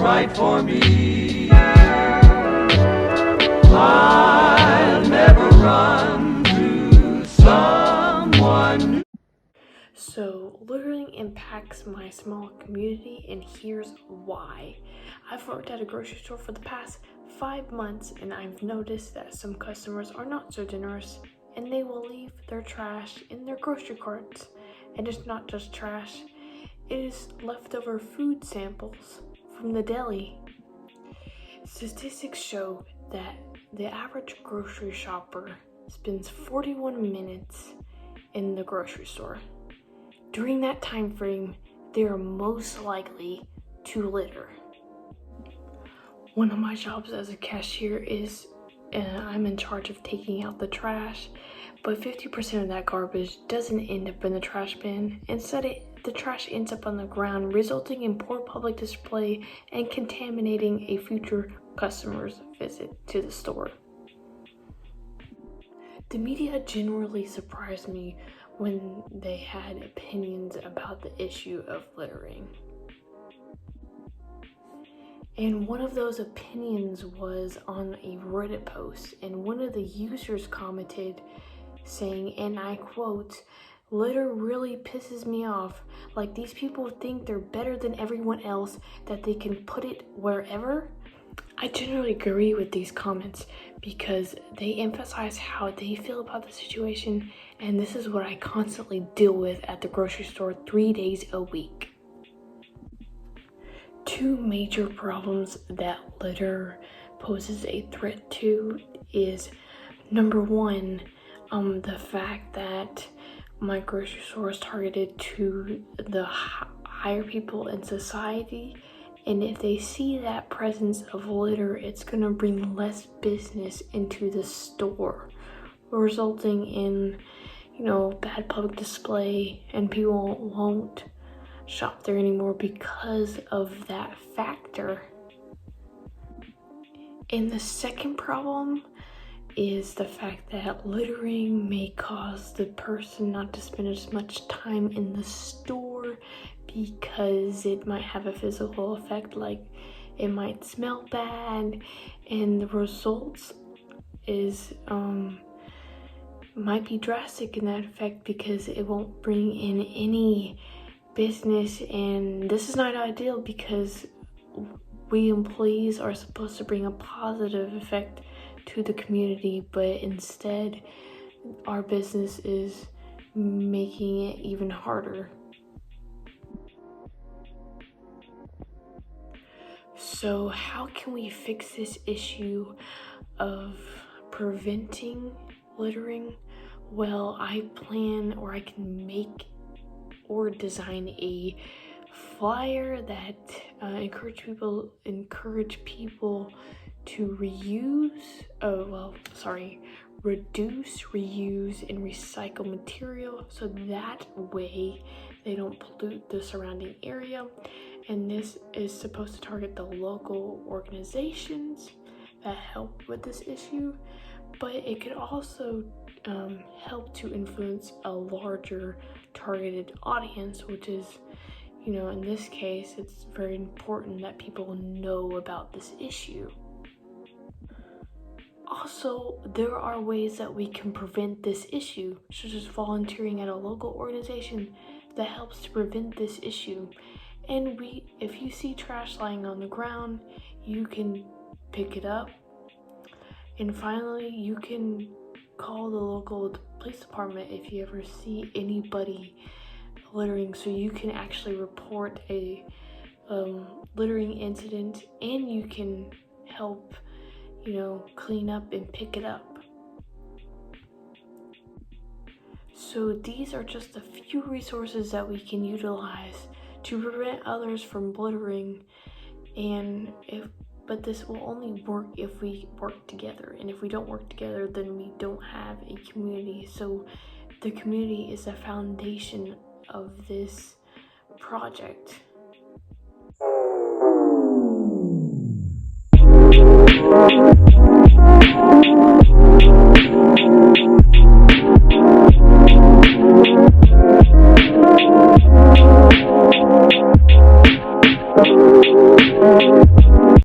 Right for me. I'll never run to someone new. So, littering impacts my small community, and here's why. I've worked at a grocery store for the past 5 months, and I've noticed that some customers are not so generous, and they will leave their trash in their grocery carts. And it's not just trash, it is leftover food samples from the deli. Statistics show that the average grocery shopper spends 41 minutes in the grocery store. During that time frame, they are most likely to litter. One of my jobs as a cashier is I'm in charge of taking out the trash, but 50% of that garbage doesn't end up in the trash bin. Instead, the trash ends up on the ground, resulting in poor public display and contaminating a future customer's visit to the store. The media generally surprised me when they had opinions about the issue of littering. And one of those opinions was on a Reddit post, and one of the users commented saying, and I quote, "Litter really pisses me off. Like, these people think they're better than everyone else, that they can put it wherever." I generally agree with these comments because they emphasize how they feel about the situation, and this is what I constantly deal with at the grocery store 3 days a week. Two major problems that litter poses a threat to is, number one, the fact that my grocery store is targeted to the higher people in society, and if they see that presence of litter, it's going to bring less business into the store, resulting in, bad public display, and people won't shop there anymore because of that factor. And the second problem is the fact that littering may cause the person not to spend as much time in the store because it might have a physical effect, like it might smell bad, and the results is might be drastic in that effect because it won't bring in any business, and this is not ideal because we employees are supposed to bring a positive effect to the community, but instead our business is making it even harder. So how can we fix this issue of preventing littering? Well, I can make or design a flyer that encourage people to reduce, reuse, and recycle material, so that way they don't pollute the surrounding area. And this is supposed to target the local organizations that help with this issue, but it could also help to influence a larger targeted audience, which is, in this case, it's very important that people know about this issue. Also, there are ways that we can prevent this issue, such as volunteering at a local organization that helps to prevent this issue. And if you see trash lying on the ground, you can pick it up. And finally, you can call the local police department if you ever see anybody littering, so you can actually report a littering incident, and you can help clean up and pick it up. So these are just a few resources that we can utilize to prevent others from littering, But this will only work if we work together, and if we don't work together, then we don't have a community. So the community is the foundation of this project.